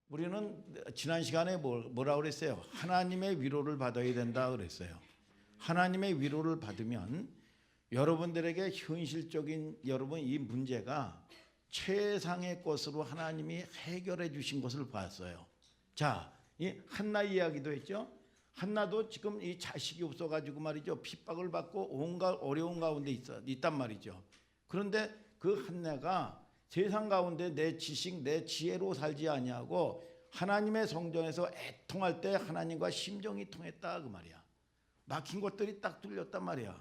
우리는 지난 시간에 뭐라 그랬어요? 하나님의 위로를 받아야 된다 그랬어요. 하나님의 위로를 받으면 여러분들에게 현실적인 여러분 이 문제가 최상의 것으로 하나님이 해결해 주신 것을 봤어요. 자, 이 한나 이야기도 했죠. 한나도 지금 이 자식이 없어가지고 말이죠. 핍박을 받고 온갖 어려운 가운데 있단 말이죠. 그런데 그 한나가 세상 가운데 내 지식, 내 지혜로 살지 아니하고 하나님의 성전에서 애통할 때 하나님과 심정이 통했다 그 말이야. 막힌 것들이 딱 뚫렸단 말이야.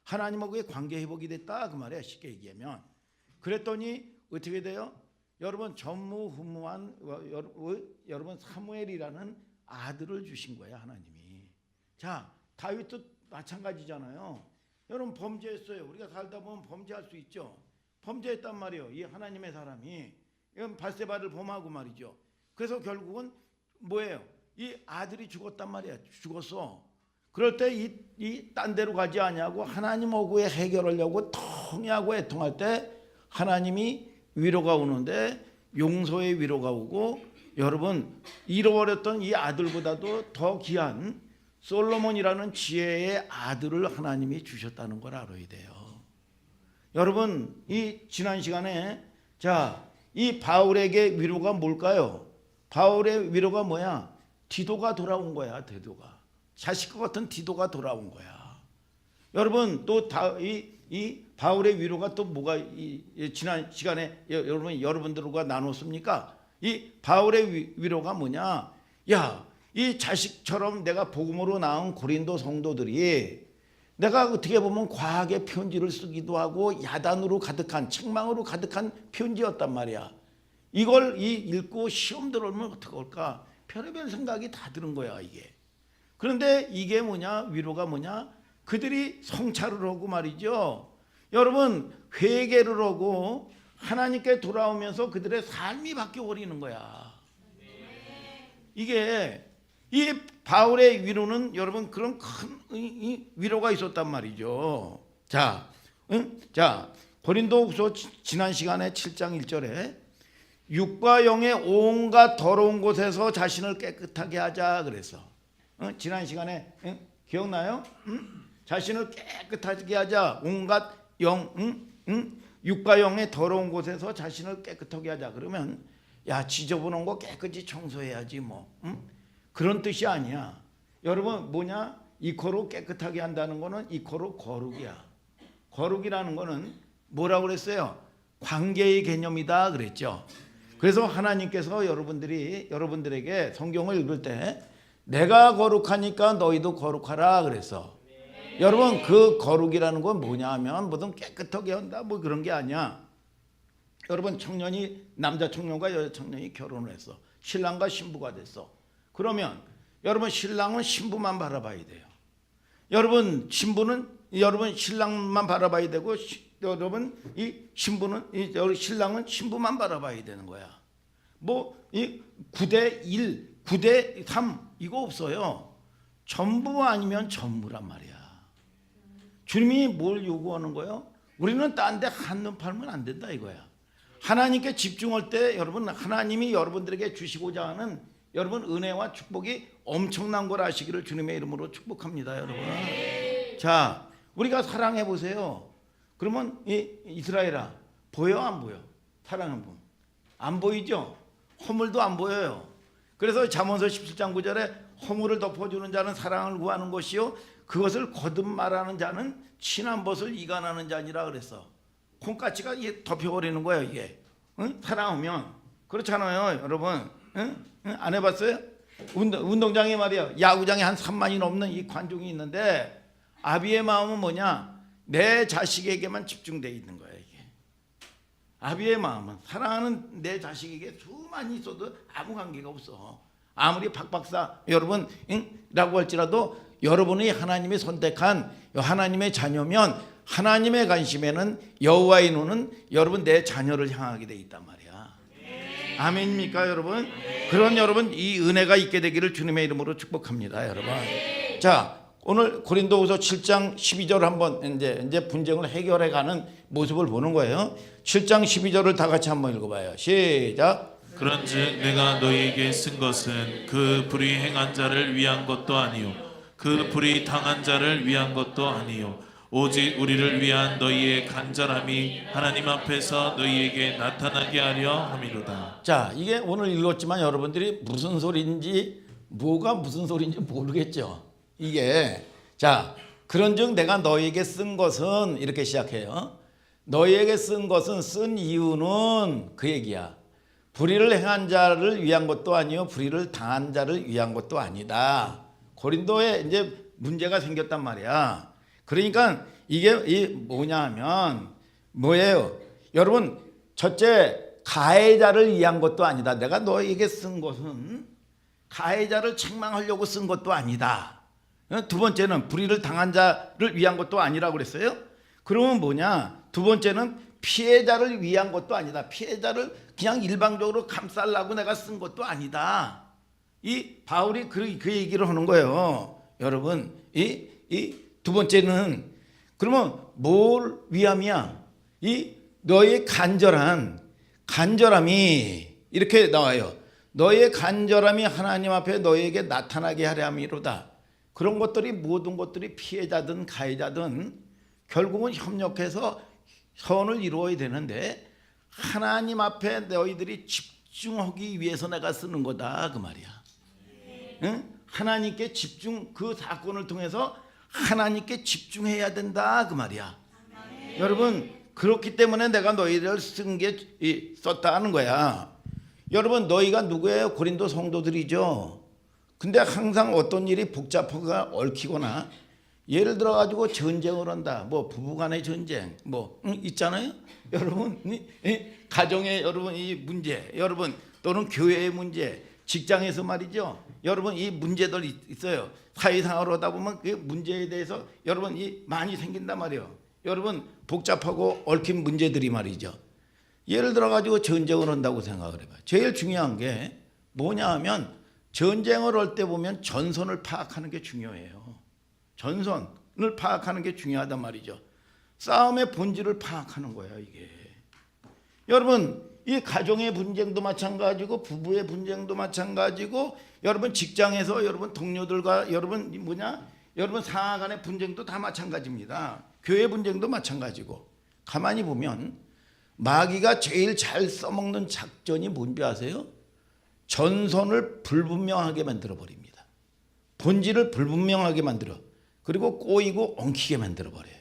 하나님하고의 관계 회복이 됐다 그 말이야. 쉽게 얘기하면. 그랬더니 어떻게 돼요? 여러분 전무후무한 여러분 사무엘이라는 아들을 주신 거야 하나님이. 자, 다윗도 마찬가지잖아요. 여러분 범죄했어요. 우리가 살다 보면 범죄할 수 있죠. 범죄했단 말이에요. 이 하나님의 사람이 이건 발세바를 범하고 말이죠. 그래서 결국은 뭐예요? 이 아들이 죽었단 말이야. 죽었어. 그럴 때 이 딴 데로 가지 아니하고 하나님하고의 해결하려고 통하고 애통할 때 하나님이 위로가 오는데 용서의 위로가 오고 여러분 잃어버렸던 이 아들보다도 더 귀한 솔로몬이라는 지혜의 아들을 하나님이 주셨다는 걸 알아야 돼요. 여러분 이 지난 시간에 자, 이 바울에게 위로가 뭘까요? 바울의 위로가 뭐야? 디도가 돌아온 거야. 디도가 자식과 같은 디도가 돌아온 거야. 여러분 또 이 바울의 위로가 또 뭐가 지난 시간에 여러분들과 나눴습니까? 이 바울의 위로가 뭐냐? 야, 이 자식처럼 내가 복음으로 낳은 고린도 성도들이 내가 어떻게 보면 과하게 편지를 쓰기도 하고 야단으로 가득한 책망으로 가득한 편지였단 말이야. 이걸 읽고 시험 들어오면 어떻게 할까? 별의별 생각이 다 드는 거야 이게. 그런데 이게 뭐냐? 위로가 뭐냐? 그들이 성찰을 하고 말이죠. 여러분 회개를 하고 하나님께 돌아오면서 그들의 삶이 바뀌어버리는 거야. 이게 이 바울의 위로는 여러분 그런 큰 위로가 있었단 말이죠. 자, 고린도후서 지난 시간에 7장 1절에 육과 영의 온갖 더러운 곳에서 자신을 깨끗하게 하자 그래서 지난 시간에 기억나요? 자신을 깨끗하게 하자. 온갖 영, 육과 영의 더러운 곳에서 자신을 깨끗하게 하자. 그러면 야 지저분한 거 깨끗이 청소해야지 뭐. 그런 뜻이 아니야. 여러분 뭐냐? 이코로 깨끗하게 한다는 거는 이코로 거룩이야. 거룩이라는 거는 뭐라고 그랬어요? 관계의 개념이다 그랬죠. 그래서 하나님께서 여러분들에게 성경을 읽을 때 내가 거룩하니까 너희도 거룩하라 그래서 여러분 그 거룩이라는 건 뭐냐 하면 뭐든 깨끗하게 한다 뭐 그런 게 아니야. 여러분 남자 청년과 여자 청년이 결혼을 했어. 신랑과 신부가 됐어. 그러면 여러분 신랑은 신부만 바라봐야 돼요. 여러분 신부는 여러분 신랑만 바라봐야 되고 여러분 이 신랑은 신부만 바라봐야 되는 거야. 뭐 이 9대 1, 9대 3 이거 없어요. 전부 아니면 전부란 말이야. 주님이 뭘 요구하는 거예요? 우리는 딴 데 한눈 팔면 안 된다 이거야. 하나님께 집중할 때 여러분 하나님이 여러분들에게 주시고자 하는 여러분 은혜와 축복이 엄청난 걸 아시기를 주님의 이름으로 축복합니다 여러분. 자, 우리가 사랑해 보세요. 그러면 이스라엘아 보여 안 보여? 사랑해 보면 안 보이죠? 허물도 안 보여요. 그래서 잠언서 17장 9절에 허물을 덮어주는 자는 사랑을 구하는 것이요 그것을 거듭 말하는 자는 친한 벗을 이간하는 자니라 그랬어. 콩가치가 덮여버리는 거예요 이게. 사랑하면 그렇잖아요 여러분. 안 해봤어요? 운동장에 말이야 야구장에 한 3만이 넘는 이 관중이 있는데 아비의 마음은 뭐냐? 내 자식에게만 집중되어 있는 거야 이게. 아비의 마음은 사랑하는 내 자식에게 수많이 있어도 아무 관계가 없어. 아무리 박박사 여러분 라고 할지라도 여러분이 하나님이 선택한 하나님의 자녀면 하나님의 관심에는 여호와의 눈은 여러분 내 자녀를 향하게 돼 있단 말이야. 아멘입니까 여러분? 그런 여러분 이 은혜가 있게 되기를 주님의 이름으로 축복합니다 여러분. 자, 오늘 고린도후서 7장 12절 한번 이제 분쟁을 해결해 가는 모습을 보는 거예요. 7장 12절을 다 같이 한번 읽어봐요. 시작. 그런즉 내가 너희에게 쓴 것은 그 불의 행한 자를 위한 것도 아니요 그 불의 당한 자를 위한 것도 아니요 오직 우리를 위한 너희의 간절함이 하나님 앞에서 너희에게 나타나게 하려 함이로다. 자, 이게 오늘 읽었지만 여러분들이 무슨 소리인지 뭐가 무슨 소리인지 모르겠죠. 이게 자, 그런즉 내가 너희에게 쓴 것은 이렇게 시작해요. 너희에게 쓴 것은 쓴 이유는 그 얘기야. 불의를 행한 자를 위한 것도 아니요 불의를 당한 자를 위한 것도 아니다. 고린도에 이제 문제가 생겼단 말이야. 그러니까 이게 뭐냐 하면 뭐예요? 여러분, 첫째, 가해자를 위한 것도 아니다. 내가 너에게 쓴 것은 가해자를 책망하려고 쓴 것도 아니다. 두 번째는 불의를 당한 자를 위한 것도 아니라고 그랬어요. 그러면 뭐냐? 두 번째는 피해자를 위한 것도 아니다. 피해자를 그냥 일방적으로 감싸려고 내가 쓴 것도 아니다. 이 바울이 그 얘기를 하는 거예요. 여러분, 이 두 번째는 그러면 뭘 위함이야? 이 너의 간절함이 이렇게 나와요. 너의 간절함이 하나님 앞에 너에게 나타나게 하려 함이로다. 그런 것들이 모든 것들이 피해자든 가해자든 결국은 협력해서 선을 이루어야 되는데 하나님 앞에 너희들이 집중하기 위해서 내가 쓰는 거다 그 말이야. 응? 하나님께 집중, 그 사건을 통해서 하나님께 집중해야 된다 그 말이야. 여러분, 그렇기 때문에 내가 너희를 쓴 게 썼다 하는 거야. 여러분, 너희가 누구예요? 고린도 성도들이죠. 근데 항상 어떤 일이 복잡하거나 얽히거나 예를 들어 가지고 전쟁을 한다. 뭐 부부간의 전쟁 뭐 있잖아요. 여러분, 가정의 여러분 이 문제, 여러분 또는 교회의 문제, 직장에서 말이죠. 여러분 이 문제들 있어요. 사회생활을 하다 보면 그 문제에 대해서 여러분 많이 생긴단 말이에요. 여러분 복잡하고 얽힌 문제들이 말이죠. 예를 들어 가지고 전쟁을 한다고 생각을 해봐요. 제일 중요한 게 뭐냐 하면 전쟁을 할 때 보면 전선을 파악하는 게 중요해요. 전선을 파악하는 게 중요하단 말이죠. 싸움의 본질을 파악하는 거야 이게. 여러분 이 가정의 분쟁도 마찬가지고 부부의 분쟁도 마찬가지고 여러분 직장에서 여러분 동료들과 여러분 여러분 상하 간의 분쟁도 다 마찬가지입니다. 교회 분쟁도 마찬가지고. 가만히 보면 마귀가 제일 잘 써먹는 작전이 뭔지 아세요? 전선을 불분명하게 만들어 버립니다. 본질을 불분명하게 만들어. 그리고 꼬이고 엉키게 만들어 버려요.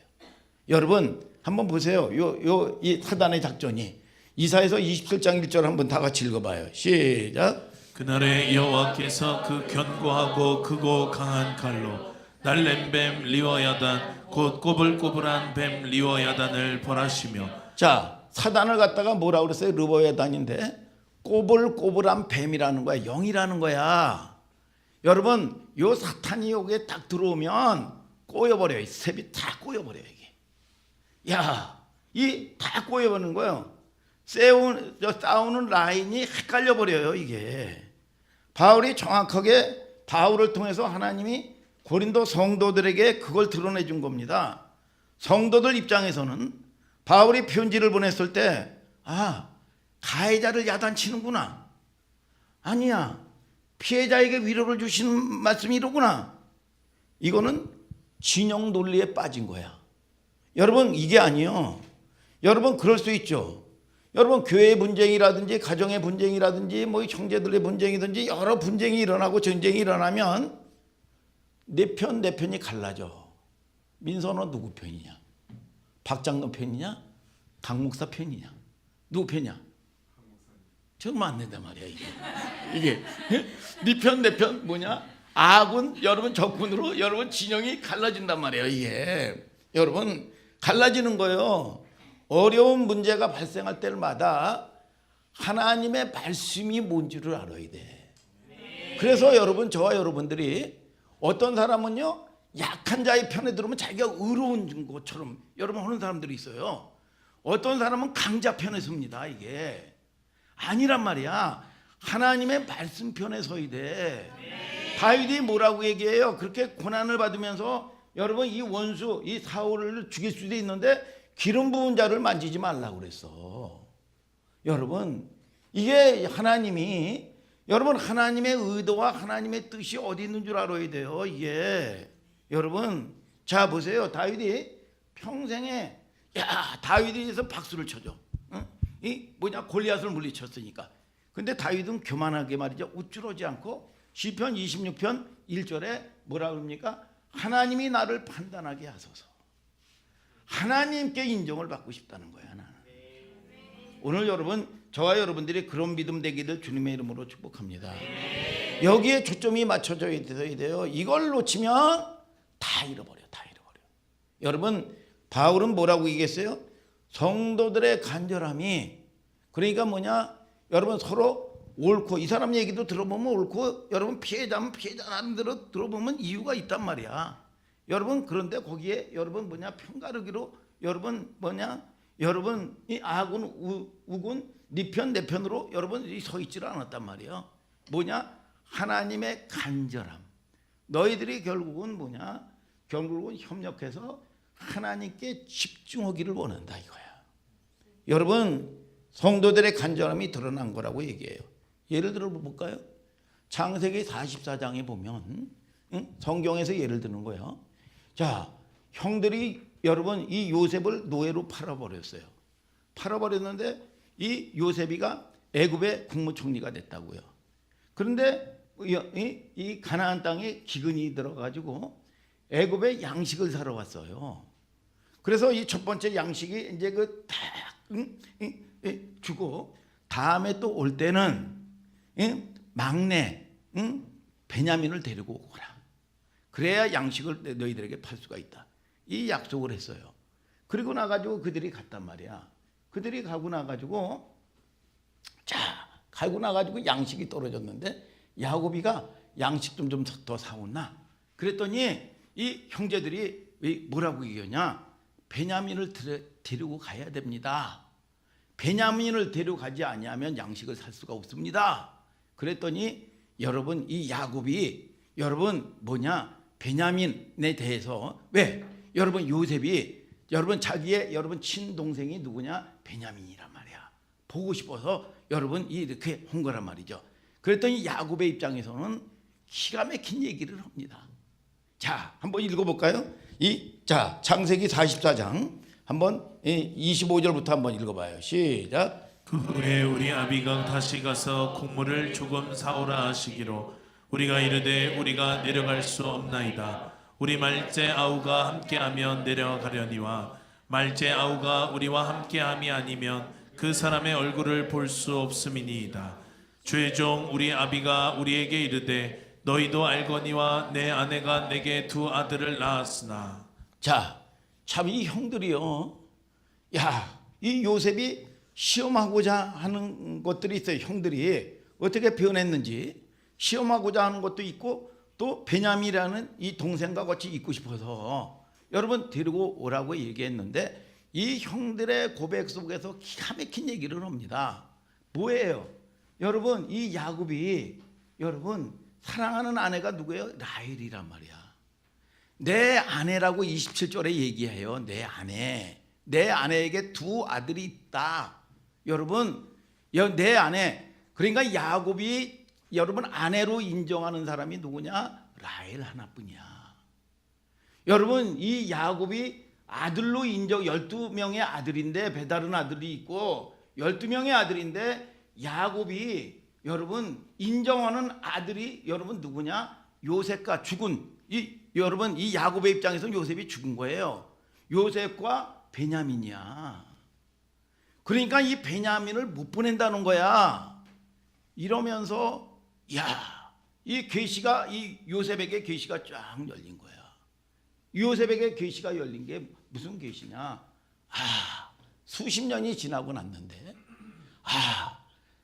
여러분 한번 보세요. 이 사단의 작전이 이사야서 27장 1절 한번 다 같이 읽어봐요. 시작. 그날에 여호와께서 그 견고하고 크고 강한 칼로 날랜 뱀 리워야단 곧 꼬불꼬불한 뱀 리워야단을 벌하시며. 자, 사단을 갖다가 뭐라고 그랬어요? 리워야단인데 꼬불꼬불한 뱀이라는 거야. 영이라는 거야. 여러분 요 사탄이 여기에 딱 들어오면 꼬여버려요. 셉이 다 꼬여버려요 이게. 야, 이 다 꼬여버리는 거예요. 싸우는 라인이 헷갈려 버려요 이게. 바울이 정확하게 바울을 통해서 하나님이 고린도 성도들에게 그걸 드러내 준 겁니다. 성도들 입장에서는 바울이 편지를 보냈을 때 가해자를 야단치는구나. 아니야. 피해자에게 위로를 주시는 말씀이 이러구나. 이거는 진영 논리에 빠진 거야. 여러분 이게 아니요. 여러분 그럴 수 있죠. 여러분 교회의 분쟁이라든지 가정의 분쟁이라든지 뭐 형제들의 분쟁이든지 여러 분쟁이 일어나고 전쟁이 일어나면 내 편이 갈라져. 민선호 누구 편이냐? 박장로 편이냐? 강 목사 편이냐? 누구 편이냐? 정말 안 된단 말이야 이게 네 편 내 편 뭐냐? 아군 여러분 적군으로 여러분 진영이 갈라진단 말이에요 이게. 여러분 갈라지는 거예요. 어려운 문제가 발생할 때마다 하나님의 말씀이 뭔지를 알아야 돼. 그래서 여러분 저와 여러분들이 어떤 사람은요 약한 자의 편에 들으면 자기가 의로운 것처럼 여러분 하는 사람들이 있어요. 어떤 사람은 강자 편에 섭니다. 이게 아니란 말이야. 하나님의 말씀 편에 서야 돼. 다윗이 뭐라고 얘기해요? 그렇게 고난을 받으면서 여러분 이 원수 이 사울을 죽일 수도 있는데 기름 부은 자를 만지지 말라고 그랬어. 여러분 이게 하나님이 여러분 하나님의 의도와 하나님의 뜻이 어디 있는 줄 알아야 돼요. 이게 여러분 자 보세요. 다윗이 평생에 다윗에 대해서 박수를 쳐줘. 응? 이 뭐냐 골리앗을 물리쳤으니까. 근데 다윗은 교만하게 말이죠. 우쭐하지 않고 시편 26편 1절에 뭐라 그럽니까? 하나님이 나를 판단하게 하소서. 하나님께 인정을 받고 싶다는 거야 나는. 오늘 여러분 저와 여러분들이 그런 믿음 되기를 주님의 이름으로 축복합니다. 여기에 초점이 맞춰져 있어야 돼요. 이걸 놓치면 다 잃어버려. 여러분 바울은 뭐라고 얘기했어요? 성도들의 간절함이 그러니까 뭐냐? 여러분 서로 옳고 이 사람 얘기도 들어보면 옳고 여러분 피해자면 피해자라는 대로 들어보면 이유가 있단 말이야. 여러분 그런데 거기에 여러분 뭐냐 편가르기로 여러분 뭐냐 여러분 이 악은 우군 네 편 내 편으로 여러분 서 있지를 않았단 말이야. 뭐냐 하나님의 간절함. 너희들이 결국은 뭐냐 결국은 협력해서 하나님께 집중하기를 원한다 이거야. 여러분 성도들의 간절함이 드러난 거라고 얘기해요. 예를 들어 볼까요? 창세기 44장에 보면 성경에서 예를 드는 거예요. 자 형들이 여러분 이 요셉을 노예로 팔아버렸어요. 팔아버렸는데 이 요셉이가 애굽의 국무총리가 됐다고요. 그런데 이 가나안 땅에 기근이 들어가지고 애굽에 양식을 사러 왔어요. 그래서 이 첫 번째 양식이 이제 그 다 주고 다음에 또 올 때는 막내 베냐민을 데리고 오거라. 그래야 양식을 너희들에게 팔 수가 있다. 이 약속을 했어요. 그리고 나가지고 그들이 갔단 말이야. 그들이 가고 나가지고 가고 나가지고 양식이 떨어졌는데 야곱이가 양식 좀 더 사오나. 그랬더니 이 형제들이 뭐라고 얘기하냐? 베냐민을 데리고 가야 됩니다. 베냐민을 데려가지 아니하면 양식을 살 수가 없습니다. 그랬더니 여러분 이 야곱이 여러분 뭐냐 베냐민에 대해서 왜 여러분 요셉이 여러분 자기의 여러분 친동생이 누구냐 베냐민이란 말이야. 보고 싶어서 여러분 이렇게 한 거란 말이죠. 그랬더니 야곱의 입장에서는 기가 막힌 얘기를 합니다. 자 한번 읽어볼까요? 자 창세기 44장 한번 25절부터 한번 읽어봐요. 시작. 그 후에 우리 아비가 다시 가서 곡물을 조금 사오라 하시기로 우리가 이르되 우리가 내려갈 수 없나이다. 우리 말제 아우가 함께하면 내려가려니와 말제 아우가 우리와 함께함이 아니면 그 사람의 얼굴을 볼 수 없음이니이다. 주의 종 우리 아비가 우리에게 이르되 너희도 알거니와 내 아내가 내게 두 아들을 낳았으나. 자, 참 이 형들이요. 이 요셉이 시험하고자 하는 것들이 있어요. 형들이 어떻게 변했는지 시험하고자 하는 것도 있고 또 베냐민이라는 이 동생과 같이 있고 싶어서 여러분 데리고 오라고 얘기했는데 이 형들의 고백 속에서 기가 막힌 얘기를 합니다. 뭐예요? 여러분 이 야곱이 여러분 사랑하는 아내가 누구예요? 라헬이란 말이야. 내 아내라고 27절에 얘기해요. 내 아내. 내 아내에게 두 아들이 있다. 여러분 내 아내. 그러니까 야곱이 여러분 아내로 인정하는 사람이 누구냐? 라헬 하나뿐이야. 여러분 이 야곱이 아들로 인정 12명의 아들인데 배다른 아들이 있고 12명의 아들인데 야곱이 여러분 인정하는 아들이 여러분 누구냐? 요셉과 죽은 여러분 이 야곱의 입장에서는 요셉이 죽은 거예요. 요셉과 베냐민이야. 그러니까 이 베냐민을 못 보낸다는 거야. 이러면서 이 계시가 이 요셉에게 계시가 쫙 열린 거야. 요셉에게 계시가 열린 게 무슨 계시냐? 수십 년이 지나고 났는데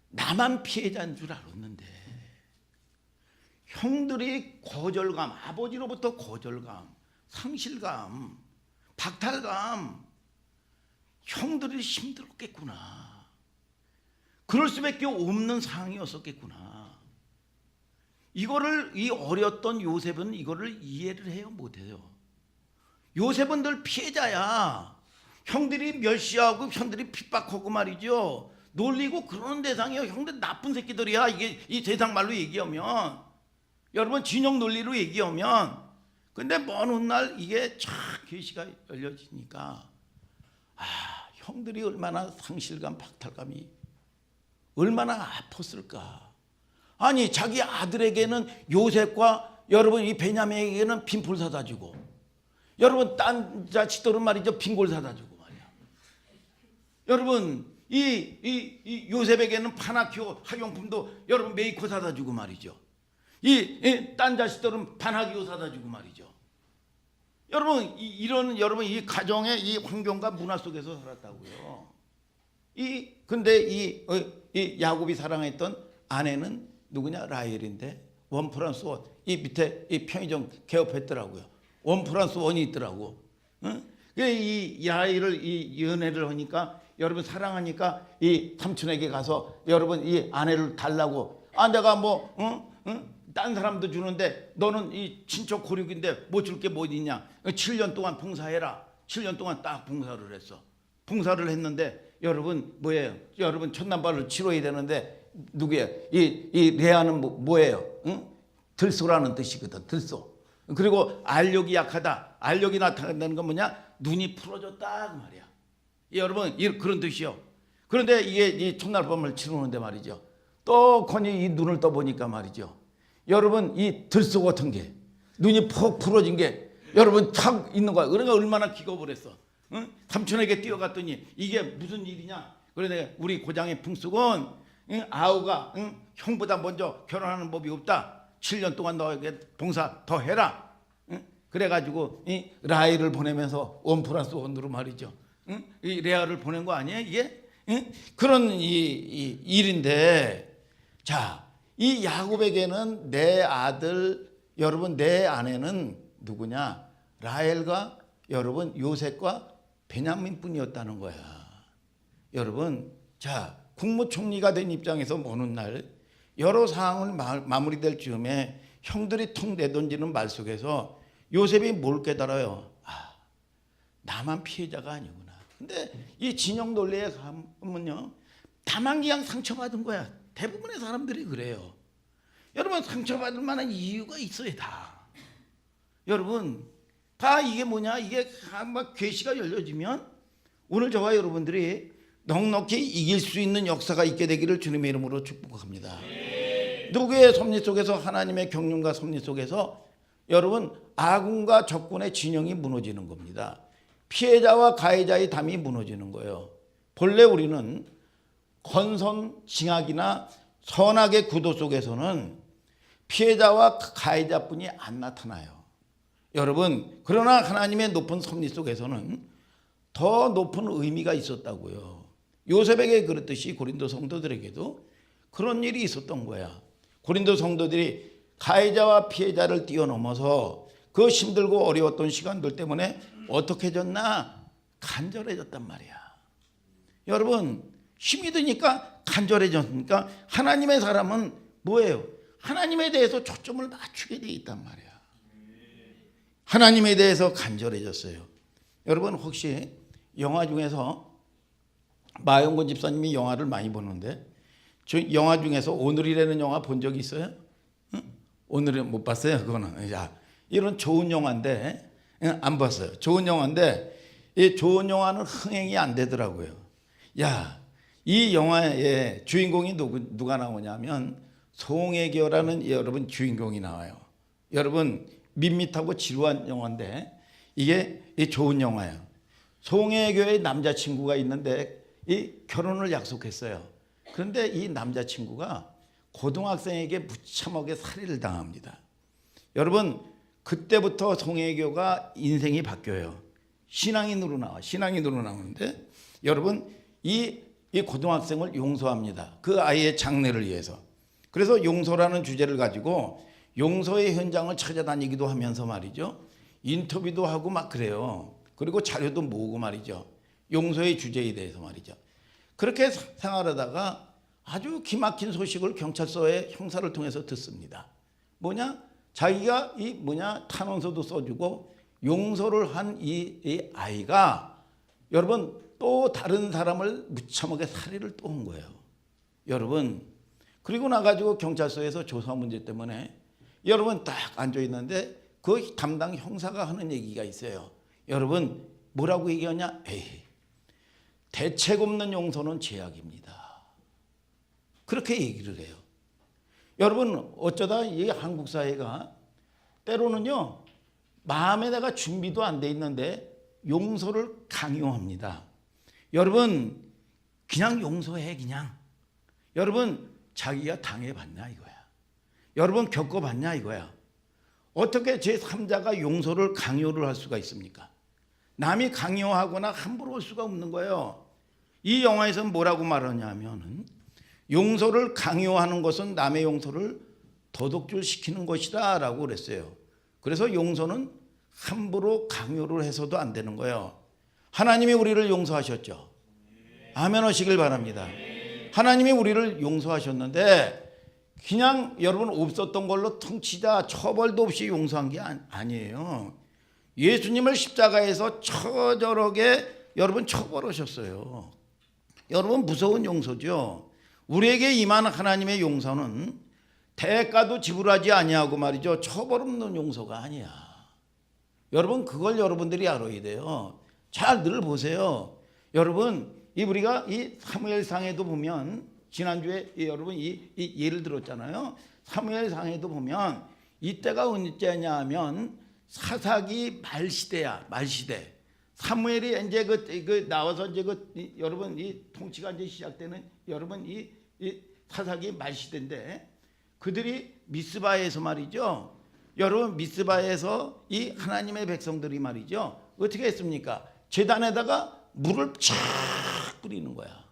나만 피해자인 줄 알았는데 형들이 거절감, 아버지로부터 거절감, 상실감, 박탈감, 형들이 힘들었겠구나. 그럴 수밖에 없는 상황이었었겠구나. 이거를 이 어렸던 요셉은 이거를 이해를 해요, 못해요. 요셉은 늘 피해자야. 형들이 멸시하고 형들이 핍박하고 말이죠. 놀리고 그러는 대상이요. 형들 나쁜 새끼들이야. 이게 이 세상 말로 얘기하면, 여러분 진영 논리로 얘기하면. 근데 먼 훗날 이게 쫙 계시가 열려지니까 형들이 얼마나 상실감, 박탈감이 얼마나 아팠을까. 아니 자기 아들에게는 요셉과 여러분 이 베냐민에게는 빈풀 사다 주고, 여러분 딴 자식들은 말이죠 빈골 사다 주고 말이야. 여러분 이 요셉에게는 파나키오 학용품도 여러분 메이커 사다 주고 말이죠. 이 딴 자식들은 반하기오 사다 주고 말이죠. 여러분 이런 여러분 이 가정의 이 환경과 문화 속에서 살았다고요. 근데 이 야곱이 사랑했던 아내는 누구냐? 라헬인데 1+1 이 밑에 이 편의점 개업했더라고요. 1+1이 있더라고. 응? 이 라헬을 이 연애를 하니까 여러분 사랑하니까 이 삼촌에게 가서 여러분 이 아내를 달라고. 내가 뭐 딴 사람도 주는데 너는 이 친척 고륙인데 뭐 줄 게 뭐 있냐? 7년 동안 봉사해라. 7년 동안 딱 봉사를 했어. 봉사를 했는데 여러분 뭐예요? 여러분 첫남발을 치러야 되는데 누구예요? 이 레아는 뭐예요? 응? 들소라는 뜻이거든. 들소. 그리고 알력이 약하다. 알력이 나타난다는 건 뭐냐? 눈이 풀어졌다 그 말이야. 여러분 그런 뜻이요. 그런데 이게 이 첫날밤을 치르는데 말이죠. 또 거니 이 눈을 떠보니까 말이죠. 여러분 이 들소 같은 게 눈이 푹 풀어진 게 여러분 탁 있는 거야. 그러니까 얼마나 기겁을 했어. 응? 삼촌에게 뛰어갔더니 이게 무슨 일이냐? 그런데 우리 고장의 풍습은 아우가 형보다 먼저 결혼하는 법이 없다. 7년 동안 너에게 봉사 더 해라. 그래가지고 이 라헬을 보내면서 1+1으로 말이죠. 이 레아를 보낸 거 아니에요? 이게 그런 이 일인데, 자, 이 야곱에게는 내 아들 여러분 내 아내는 누구냐? 라헬과 여러분 요셉과 베냐민뿐이었다는 거야. 여러분, 자, 국무총리가 된 입장에서 보는 날 여러 상황을 마무리될 즈음에 형들이 통 내던지는 말 속에서 요셉이 뭘 깨달아요? 나만 피해자가 아니구나. 근데 이 진영 논리에 가면요, 다만 그냥 상처받은 거야. 대부분의 사람들이 그래요. 여러분 상처받을 만한 이유가 있어야 다. 여러분 다 이게 뭐냐? 이게 막 계시가 열려지면 오늘 저와 여러분들이 넉넉히 이길 수 있는 역사가 있게 되기를 주님의 이름으로 축복합니다. 누구의 섭리 속에서 하나님의 경륜과 섭리 속에서 여러분 아군과 적군의 진영이 무너지는 겁니다. 피해자와 가해자의 담이 무너지는 거예요. 본래 우리는 건선징악이나 선악의 구도 속에서는 피해자와 가해자뿐이 안 나타나요. 여러분 그러나 하나님의 높은 섭리 속에서는 더 높은 의미가 있었다고요. 요셉에게 그랬듯이 고린도 성도들에게도 그런 일이 있었던 거야. 고린도 성도들이 가해자와 피해자를 뛰어넘어서 그 힘들고 어려웠던 시간들 때문에 어떻게 졌나? 간절해졌단 말이야. 여러분 힘이 드니까 간절해졌으니까 하나님의 사람은 뭐예요? 하나님에 대해서 초점을 맞추게 돼 있단 말이야. 하나님에 대해서 간절해졌어요. 여러분 혹시 영화 중에서 마영곤 집사님이 영화를 많이 보는데 저 영화 중에서 오늘이라는 영화 본 적 있어요? 응? 오늘은 못 봤어요. 그거는 이런 좋은 영화인데 안 봤어요. 좋은 영화인데 이 좋은 영화는 흥행이 안 되더라고요. 이 영화의 주인공이 누가 나오냐면 송혜교라는 여러분 주인공이 나와요. 여러분 밋밋하고 지루한 영화인데 이게 좋은 영화예요. 송혜교의 남자친구가 있는데 이 결혼을 약속했어요. 그런데 이 남자친구가 고등학생에게 무참하게 살해를 당합니다. 여러분 그때부터 송혜교가 인생이 바뀌어요. 신앙인으로 나오는데 여러분 이 고등학생을 용서합니다. 그 아이의 장래를 위해서. 그래서 용서라는 주제를 가지고 용서의 현장을 찾아다니기도 하면서 말이죠. 인터뷰도 하고 막 그래요. 그리고 자료도 모으고 말이죠. 용서의 주제에 대해서 말이죠. 그렇게 생활하다가 아주 기막힌 소식을 경찰서의 형사를 통해서 듣습니다. 뭐냐? 자기가 탄원서도 써주고 용서를 한 이 아이가 여러분 또 다른 사람을 무참하게 살해를 또 한 거예요. 여러분, 그리고 나가지고 경찰서에서 조사 문제 때문에 여러분 딱 앉아 있는데 그 담당 형사가 하는 얘기가 있어요. 여러분 뭐라고 얘기하냐? 에이, 대책 없는 용서는 죄악입니다. 그렇게 얘기를 해요. 여러분 어쩌다 이 한국 사회가 때로는요 마음에다가 준비도 안 돼 있는데 용서를 강요합니다. 여러분 그냥 용서해 그냥. 여러분 자기가 당해봤냐 이거야. 여러분 겪어봤냐 이거야. 어떻게 제3자가 용서를 강요를 할 수가 있습니까? 남이 강요하거나 함부로 할 수가 없는 거예요. 이 영화에서는 뭐라고 말하냐면 용서를 강요하는 것은 남의 용서를 도둑질시키는 것이다 라고 그랬어요. 그래서 용서는 함부로 강요를 해서도 안 되는 거예요. 하나님이 우리를 용서하셨죠. 아멘 하시길 바랍니다. 하나님이 우리를 용서하셨는데 그냥 여러분 없었던 걸로 퉁치자 처벌도 없이 용서한 게 아니에요. 예수님을 십자가에서 처절하게 여러분 처벌하셨어요. 여러분 무서운 용서죠. 우리에게 임한 하나님의 용서는 대가도 지불하지 아니하고 말이죠. 처벌 없는 용서가 아니야. 여러분 그걸 여러분들이 알아야 돼요. 잘 늘 보세요. 여러분 우리가 이 사무엘상에도 보면 지난주에 여러분 이 예를 들었잖아요. 사무엘상에도 보면 이때가 언제냐 하면 사사기 말시대야. 말시대. 사무엘이 이제 그 나와서 이제 여러분 이 통치가 이제 시작되는 여러분 이 사사기 말시대인데 그들이 미스바에서 말이죠. 여러분 미스바에서 이 하나님의 백성들이 말이죠. 어떻게 했습니까? 제단에다가 물을 쫙 뿌리는 거야.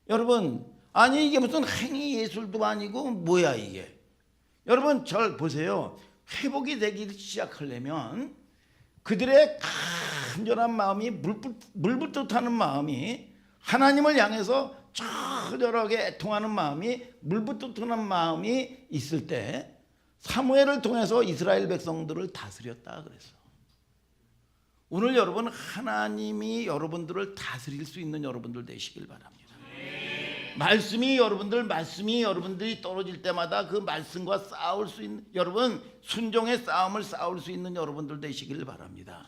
여러분 아니 이게 무슨 행위 예술도 아니고 뭐야 이게. 여러분 잘 보세요. 회복이 되기 시작하려면 그들의 간절한 마음이 물붓듯하는 마음이 하나님을 향해서 처절하게 애통하는 마음이 물붓듯한 마음이 있을 때 사무엘을 통해서 이스라엘 백성들을 다스렸다 그랬어. 오늘 여러분 하나님이 여러분들을 다스릴 수 있는 여러분들 되시길 바랍니다. 말씀이 여러분들이 떨어질 때마다 그 말씀과 싸울 수 있는 여러분 순종의 싸움을 싸울 수 있는 여러분들 되시길 바랍니다.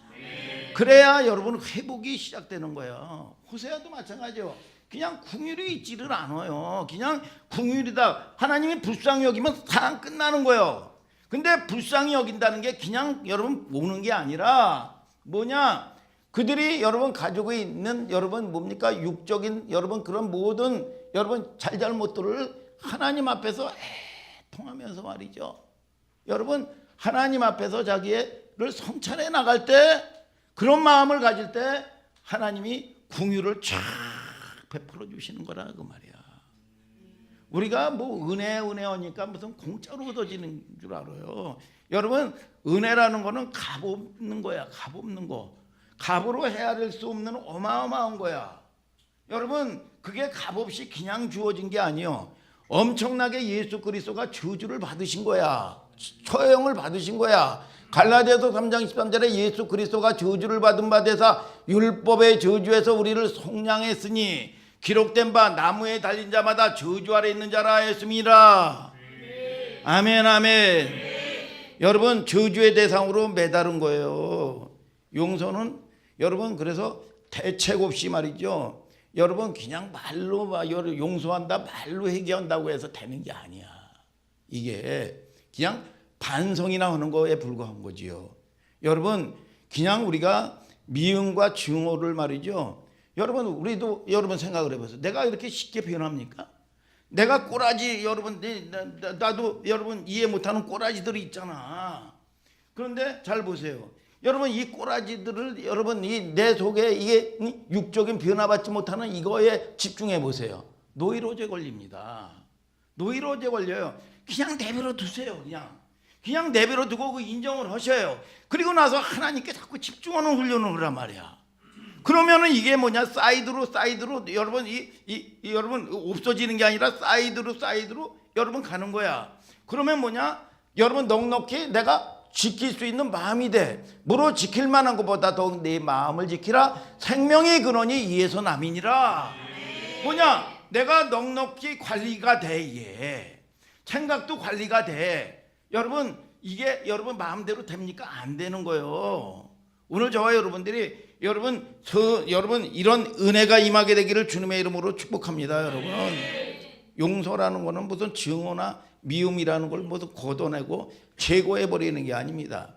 그래야 여러분 회복이 시작되는 거예요. 호세아도 마찬가지요. 그냥 궁율이 있지를 않아요. 그냥 궁율이다. 하나님이 불쌍히 여기면 다 끝나는 거예요. 근데 불쌍히 여긴다는 게 그냥 여러분 오는 게 아니라 뭐냐? 그들이 여러분 가지고 있는 여러분 뭡니까? 육적인 여러분 그런 모든 여러분 잘잘못들을 하나님 앞에서 애통하면서 말이죠. 여러분 하나님 앞에서 자기를 성찰해 나갈 때 그런 마음을 가질 때 하나님이 궁유를 쫙 베풀어 주시는 거라 그 말이야. 우리가 뭐 은혜 하니까 무슨 공짜로 얻어지는 줄 알아요. 여러분 은혜라는 거는 값 없는 거야. 값 없는 거. 값으로 헤아릴 수 없는 어마어마한 거야. 여러분 그게 값없이 그냥 주어진 게 아니요. 엄청나게 예수 그리스도가 저주를 받으신 거야. 처형을 받으신 거야. 갈라디아서 3장 13절에 예수 그리스도가 저주를 받은 바 되사 율법의 저주에서 우리를 속량했으니 기록된 바 나무에 달린 자마다 저주 아래 있는 자라 하였음이라. 아멘 아멘. 여러분 저주의 대상으로 매달은 거예요. 용서는 여러분 그래서 대책 없이 말이죠. 여러분 그냥 말로 용서한다 말로 해결한다고 해서 되는 게 아니야. 이게 그냥 반성이나 하는 거에 불과한 거지요. 여러분 그냥 우리가 미움과 증오를 말이죠. 여러분 우리도 여러분 생각을 해보세요. 내가 이렇게 쉽게 표현합니까? 내가 꼬라지 여러분 나도 여러분 이해 못하는 꼬라지들이 있잖아. 그런데 잘 보세요. 여러분 이 꼬라지들을 여러분 이 내 속에 이게 육적인 변화받지 못하는 이거에 집중해 보세요. 노이로제 걸립니다. 노이로제 걸려요. 그냥 내버려 두세요. 그냥 내버려 두고 그 인정을 하셔요. 그리고 나서 하나님께 자꾸 집중하는 훈련을 하란 말이야. 그러면은 이게 뭐냐? 사이드로 여러분 여러분 없어지는 게 아니라 사이드로 여러분 가는 거야. 그러면 뭐냐? 여러분 넉넉히 내가 지킬 수 있는 마음이 돼. 무릇 지킬 만한 것보다 더욱 내 마음을 지키라. 생명의 근원이 이에서 남이니라. 뭐냐? 내가 넉넉히 관리가 돼. 이게 생각도 관리가 돼. 여러분, 이게 여러분 마음대로 됩니까? 안 되는 거예요. 오늘 저와 여러분들이 여러분 이런 은혜가 임하게 되기를 주님의 이름으로 축복합니다. 여러분, 용서라는 거는 무슨 증오나 미움이라는 걸 모두 걷어내고 제거해 버리는 게 아닙니다.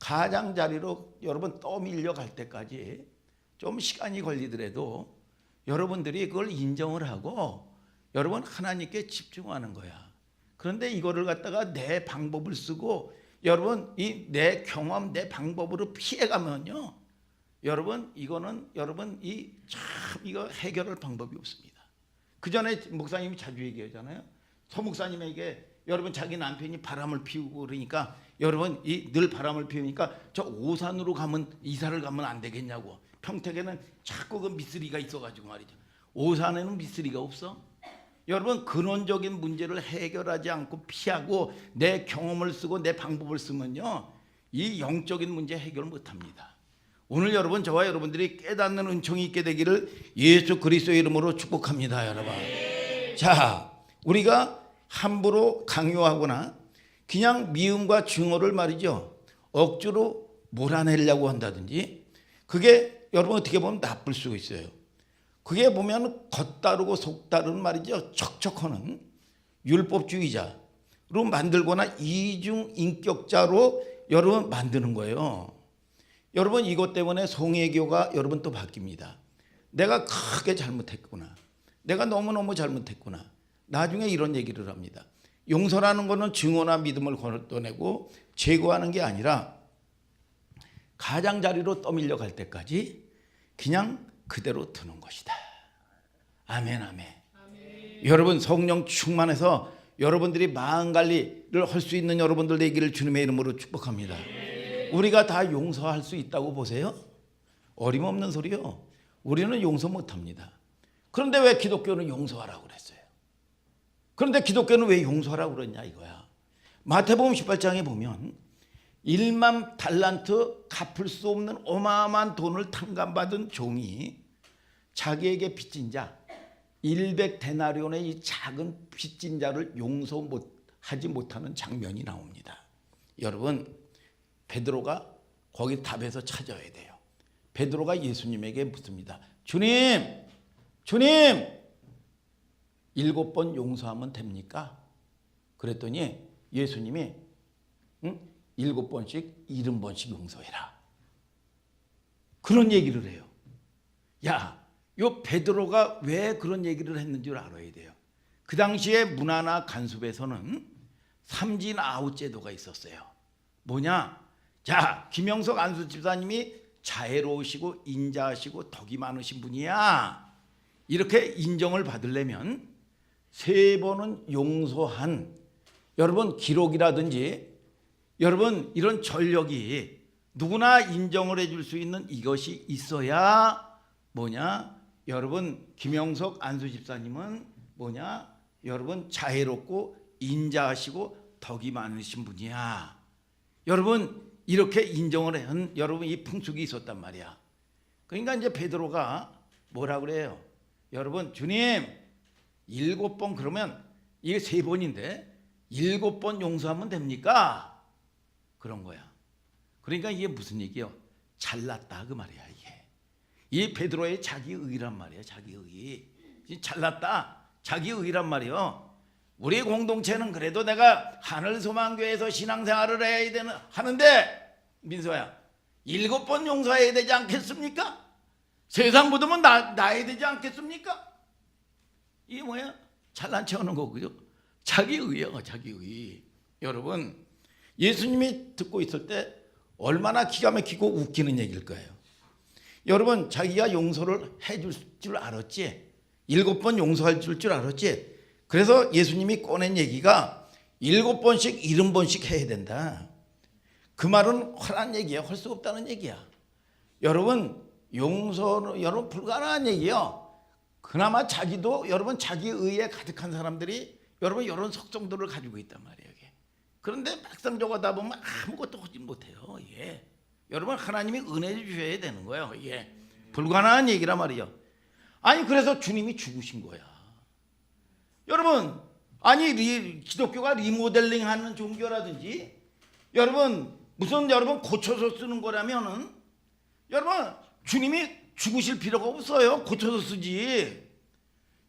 가장자리로 여러분 떠밀려 갈 때까지 좀 시간이 걸리더라도 여러분들이 그걸 인정을 하고 여러분 하나님께 집중하는 거야. 그런데 이거를 갖다가 내 방법을 쓰고 여러분 이 내 경험 내 방법으로 피해가면요, 여러분 이거는 여러분 이거 해결할 방법이 없습니다. 그 전에 목사님이 자주 얘기하잖아요. 서 목사님에게 여러분 자기 남편이 바람을 피우고 그러니까 여러분 늘 바람을 피우니까 저 오산으로 가면 이사를 가면 안 되겠냐고. 평택에는 자꾸 그 미쓰리가 있어가지고 말이죠. 오산에는 미쓰리가 없어. 여러분 근원적인 문제를 해결하지 않고 피하고 내 경험을 쓰고 내 방법을 쓰면요, 이 영적인 문제 해결을 못합니다. 오늘 여러분 저와 여러분들이 깨닫는 은총이 있게 되기를 예수 그리스도의 이름으로 축복합니다. 여러분, 자, 우리가 함부로 강요하거나 그냥 미움과 증오를 말이죠 억지로 몰아내려고 한다든지, 그게 여러분 어떻게 보면 나쁠 수가 있어요. 그게 보면 겉다르고 속다르는 말이죠 척척하는 율법주의자로 만들거나 이중인격자로 여러분 만드는 거예요. 여러분 이것 때문에 송혜교가 여러분 또 바뀝니다. 내가 크게 잘못했구나, 내가 너무너무 잘못했구나. 나중에 이런 얘기를 합니다. 용서라는 것은 증오나 믿음을 걷어내고 제거하는 게 아니라 가장자리로 떠밀려 갈 때까지 그냥 그대로 두는 것이다. 아멘, 아멘. 여러분 성령 충만해서 여러분들이 마음관리를 할 수 있는 여러분들 되기를 주님의 이름으로 축복합니다. 우리가 다 용서할 수 있다고 보세요? 어림없는 소리요. 우리는 용서 못합니다. 그런데 왜 기독교는 용서하라고 그랬어요? 그런데 기독교는 왜 용서하라고 그랬냐 이거야. 마태복음 18장에 보면 1만 달란트 갚을 수 없는 어마어마한 돈을 탕감받은 종이 자기에게 빚진 자 100데나리온의 이 작은 빚진 자를 용서하지 못하는 장면이 나옵니다. 여러분, 베드로가 거기 답에서 찾아야 돼요. 베드로가 예수님에게 묻습니다. 주님 7번 용서하면 됩니까? 그랬더니 예수님이 7번씩 70번씩 용서해라. 그런 얘기를 해요. 야, 요 베드로가 왜 그런 얘기를 했는 줄 알아야 돼요. 그 당시에 문화나 간습에서는 삼진 아웃 제도가 있었어요. 뭐냐? 자, 김영석 안수 집사님이 자애로우시고 인자하시고 덕이 많으신 분이야. 이렇게 인정을 받으려면 3번은 용서한 여러분 기록이라든지 여러분 이런 전력이 누구나 인정을 해줄 수 있는 이것이 있어야 뭐냐? 여러분 김영석 안수 집사님은 뭐냐? 여러분 자애롭고 인자하시고 덕이 많으신 분이야. 여러분 이렇게 인정을 한 여러분 이 풍속이 있었단 말이야. 그러니까 이제 베드로가 뭐라 그래요? 여러분 주님 7번 그러면 이게 3번인데 7번 용서하면 됩니까? 그런 거야. 그러니까 이게 무슨 얘기예요? 잘났다 그 말이야. 이 베드로의 자기의란 말이에요. 자기의. 잘났다. 자기의란 말이에요. 우리 공동체는 그래도 내가 하늘소망교회에서 신앙생활을 해야 하는데 민서야 7번 용서해야 되지 않겠습니까? 세상 묻으면 나야 되지 않겠습니까? 이게 뭐야? 잘난 척하는 거고요. 자기의예요. 자기의. 여러분 예수님이 듣고 있을 때 얼마나 기가 막히고 웃기는 얘기일 거예요. 여러분 자기가 용서를 해줄 줄 알았지, 7번 용서할 줄 알았지. 그래서 예수님이 꺼낸 얘기가 7번씩 70번씩 해야 된다. 그 말은 화난 얘기야. 할 수 없다는 얘기야. 여러분 용서는 여러분 불가능한 얘기예요. 그나마 자기도 여러분 자기 의에 가득한 사람들이 여러분 이런 속성들을 가지고 있단 말이에요. 그런데 막상 저거다 보면 아무것도 하지 못해요. 예. 여러분 하나님이 은혜 주셔야 되는 거예요. 예. 불가능한 얘기란 말이죠. 아니 그래서 주님이 죽으신 거야. 여러분 아니 기독교가 리모델링 하는 종교라든지 여러분 무슨 여러분 고쳐서 쓰는 거라면은 여러분 주님이 죽으실 필요가 없어요. 고쳐서 쓰지.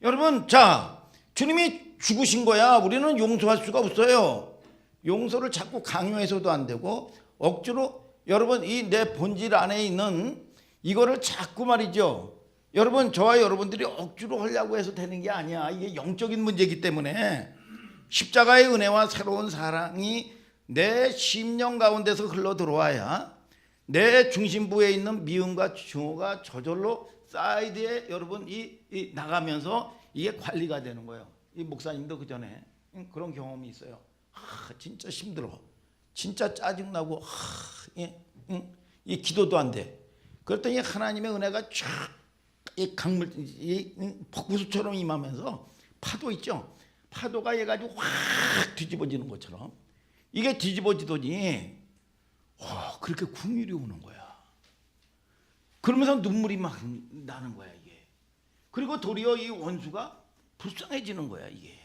여러분 자 주님이 죽으신 거야. 우리는 용서할 수가 없어요. 용서를 자꾸 강요해서도 안 되고 억지로 여러분 이 내 본질 안에 있는 이거를 자꾸 말이죠. 여러분 저와 여러분들이 억지로 하려고 해서 되는 게 아니야. 이게 영적인 문제이기 때문에 십자가의 은혜와 새로운 사랑이 내 심령 가운데서 흘러 들어와야 내 중심부에 있는 미움과 증오가 저절로 사이드에 여러분 이 나가면서 이게 관리가 되는 거예요. 이 목사님도 그 전에 그런 경험이 있어요. 진짜 힘들어. 진짜 짜증나고 이 기도도 안 돼. 그랬더니 하나님의 은혜가 쫙 이 강물 이 폭우수처럼 임하면서 파도 있죠. 파도가 얘 가지고 확 뒤집어지는 것처럼 이게 뒤집어지더니 그렇게 궁율이 오는 거야. 그러면서 눈물이 막 나는 거야 이게. 그리고 도리어 이 원수가 불쌍해지는 거야 이게.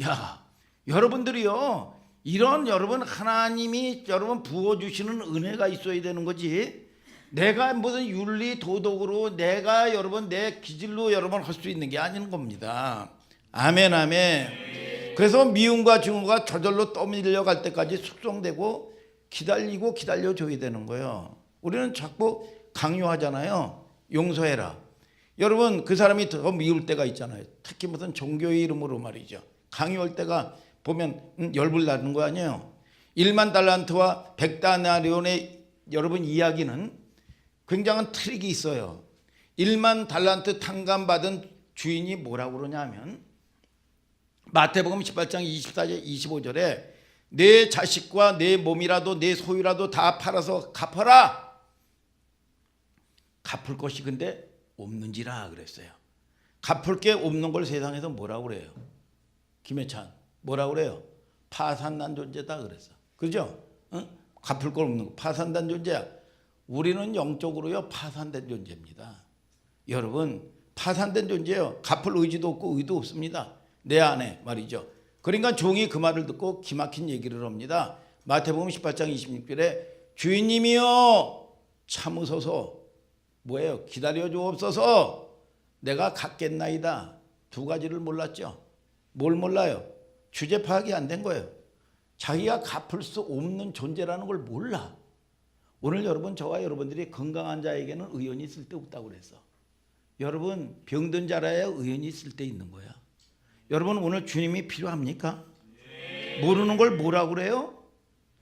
야 여러분들이요 이런 여러분 하나님이 여러분 부어주시는 은혜가 있어야 되는 거지. 내가 무슨 윤리 도덕으로 내가 여러분 내 기질로 여러분 할 수 있는 게 아닌 겁니다. 아멘 아멘. 그래서 미움과 증오가 저절로 떠밀려 갈 때까지 숙성되고 기다리고 기다려줘야 되는 거예요. 우리는 자꾸 강요하잖아요. 용서해라. 여러분 그 사람이 더 미울 때가 있잖아요. 특히 무슨 종교의 이름으로 말이죠. 강요할 때가 보면 열불 나는 거 아니에요. 1만 달란트와 100다나리온의 여러분 이야기는 굉장한 트릭이 있어요. 1만 달란트 탕감받은 주인이 뭐라고 그러냐면 마태복음 18장 24절 25절에 내 자식과 내 몸이라도 내 소유라도 다 팔아서 갚아라. 갚을 것이 근데 없는지라 그랬어요. 갚을 게 없는 걸 세상에서 뭐라고 그래요? 김해찬 뭐라고 그래요? 파산난 존재다 그랬어. 그죠? 응? 갚을 걸 없는 거 파산된 존재야. 우리는 영적으로요 파산된 존재입니다. 여러분 파산된 존재예요. 갚을 의지도 없고 의도 없습니다. 내 안에 말이죠. 그러니까 종이 그 말을 듣고 기막힌 얘기를 합니다. 마태복음 18장 26절에 주인님이여 참으소서 뭐예요? 기다려 주옵소서 내가 갚겠나이다. 두 가지를 몰랐죠. 뭘 몰라요? 주제 파악이 안 된 거예요. 자기가 갚을 수 없는 존재라는 걸 몰라. 오늘 여러분 저와 여러분들이 건강한 자에게는 의원이 있을 때 없다고 그랬어. 여러분 병든 자라야 의원이 있을 때 있는 거야. 여러분 오늘 주님이 필요합니까? 모르는 걸 뭐라고 그래요?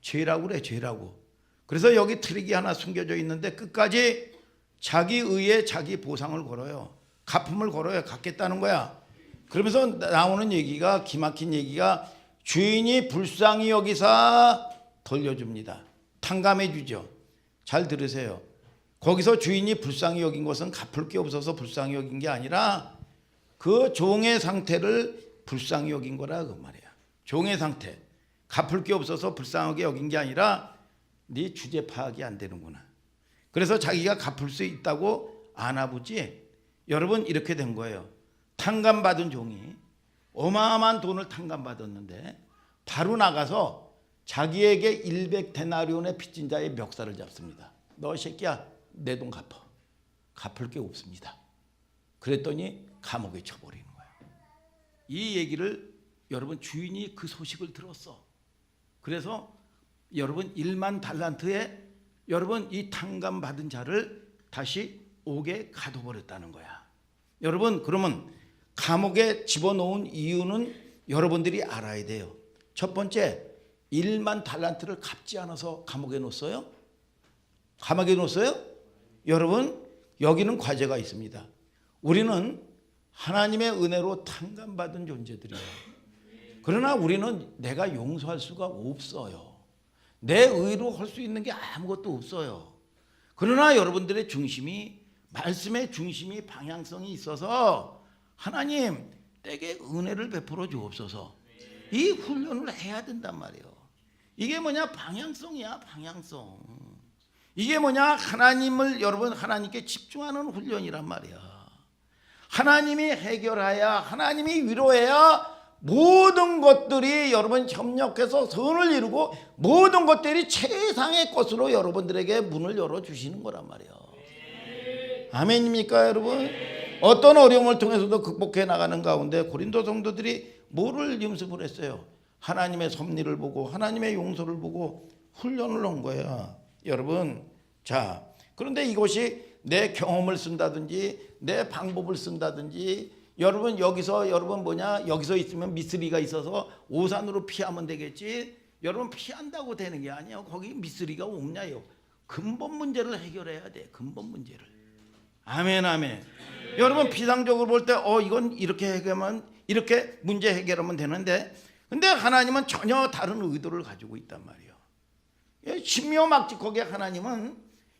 죄라고 그래 죄라고. 그래서 여기 트릭이 하나 숨겨져 있는데 끝까지 자기 의에 자기 보상을 걸어요. 갚음을 걸어요. 갚겠다는 거야. 그러면서 나오는 얘기가 기막힌 얘기가 주인이 불쌍히 여기사 돌려줍니다. 탕감해 주죠. 잘 들으세요. 거기서 주인이 불쌍히 여긴 것은 갚을 게 없어서 불쌍히 여긴 게 아니라 그 종의 상태를 불쌍히 여긴 거라 그 말이야. 종의 상태. 갚을 게 없어서 불쌍하게 여긴 게 아니라 네 주제 파악이 안 되는구나. 그래서 자기가 갚을 수 있다고 아나보지. 여러분 이렇게 된 거예요. 탕감받은 종이 어마어마한 돈을 탕감받았는데 바로 나가서 자기에게 100데나리온의 빚진 자의 멱살을 잡습니다. 너 새끼야 내 돈 갚아. 갚을 게 없습니다. 그랬더니 감옥에 쳐버리는 거야. 이 얘기를 여러분 주인이 그 소식을 들었어. 그래서 여러분 1만 달란트에 여러분 이 탕감받은 자를 다시 옥에 가둬버렸다는 거야. 여러분 그러면 감옥에 집어넣은 이유는 여러분들이 알아야 돼요. 첫 번째 1만 달란트를 갚지 않아서 감옥에 놓았어요? 감옥에 놓았어요? 여러분 여기는 과제가 있습니다. 우리는 하나님의 은혜로 탕감받은 존재들이에요. 그러나 우리는 내가 용서할 수가 없어요. 내 의로 할 수 있는 게 아무것도 없어요. 그러나 여러분들의 중심이 말씀의 중심이 방향성이 있어서 하나님 내게 은혜를 베풀어 주옵소서. 이 훈련을 해야 된단 말이에요. 이게 뭐냐? 방향성이야, 방향성. 이게 뭐냐? 하나님을 여러분 하나님께 집중하는 훈련이란 말이야. 하나님이 해결해야, 하나님이 위로해야 모든 것들이 여러분 협력해서 선을 이루고 모든 것들이 최상의 것으로 여러분들에게 문을 열어주시는 거란 말이에요. 아멘입니까 여러분? 어떤 어려움을 통해서도 극복해 나가는 가운데 고린도 성도들이 뭐를 연습을 했어요? 하나님의 섭리를 보고 하나님의 용서를 보고 훈련을 한 거야 여러분. 자, 그런데 이것이 내 경험을 쓴다든지 내 방법을 쓴다든지 여러분 여기서 여러분 뭐냐 여기서 있으면 미쓰리가 있어서 오산으로 피하면 되겠지, 여러분 피한다고 되는 게 아니에요. 거기 미쓰리가 없냐요. 근본 문제를 해결해야 돼. 근본 문제를. 아멘 아멘. 여러분 피상적으로 볼 때 이건 이렇게 해결하면 이렇게 문제 해결하면 되는데, 근데 하나님은 전혀 다른 의도를 가지고 있단 말이에요. 신묘막직하게 하나님은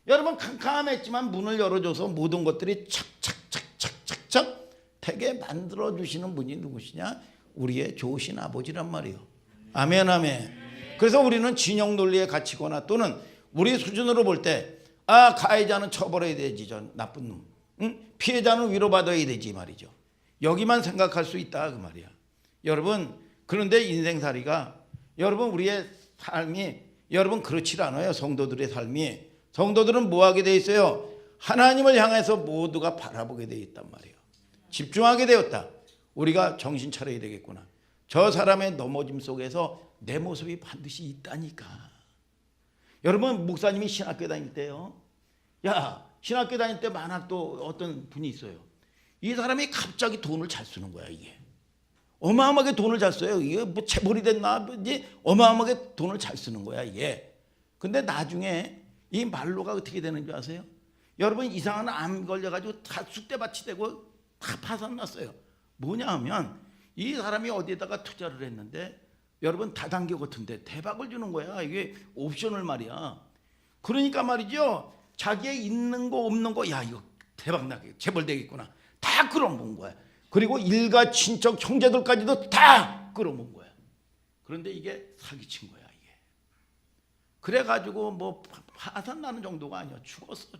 여러분 캄캄했지만 문을 열어줘서 모든 것들이 착착착착착착 되게 만들어 주시는 분이 누구시냐? 우리의 좋으신 아버지란 말이에요. 아멘 아멘. 그래서 우리는 진영 논리에 갇히거나 또는 우리 수준으로 볼 때 가해자는 처벌해야 되지, 저 나쁜 놈, 피해자는 위로받아야 되지 말이죠. 여기만 생각할 수 있다 그 말이야 여러분. 그런데 인생살이가 여러분 우리의 삶이 여러분 그렇지 않아요. 성도들의 삶이, 성도들은 뭐 하게 돼 있어요? 하나님을 향해서 모두가 바라보게 돼 있단 말이에요. 집중하게 되었다. 우리가 정신 차려야 되겠구나. 저 사람의 넘어짐 속에서 내 모습이 반드시 있다니까. 여러분 목사님이 신학교 다닐 때요, 신학교 다닐 때 만학도 어떤 분이 있어요. 이 사람이 갑자기 돈을 잘 쓰는 거야. 이게 어마어마하게 돈을 잘 써요. 이게 뭐 재벌이 됐나 이제 어마어마하게 돈을 잘 쓰는 거야 이게. 근데 나중에 이 말로가 어떻게 되는 줄 아세요? 여러분 이상한 암 걸려가지고 다 쑥대밭이 되고 다 파산났어요. 뭐냐 하면 이 사람이 어디에다가 투자를 했는데 여러분 다단계 같은데 대박을 주는 거야. 이게 옵션을 말이야. 그러니까 말이죠, 자기의 있는 거 없는 거 이거 대박 나게 재벌 되겠구나 다 끌어모은 거야. 그리고 일가 친척 형제들까지도 다 끌어모은 거야. 그런데 이게 사기친 거야 이게. 그래가지고 뭐 파산 나는 정도가 아니야. 죽었어.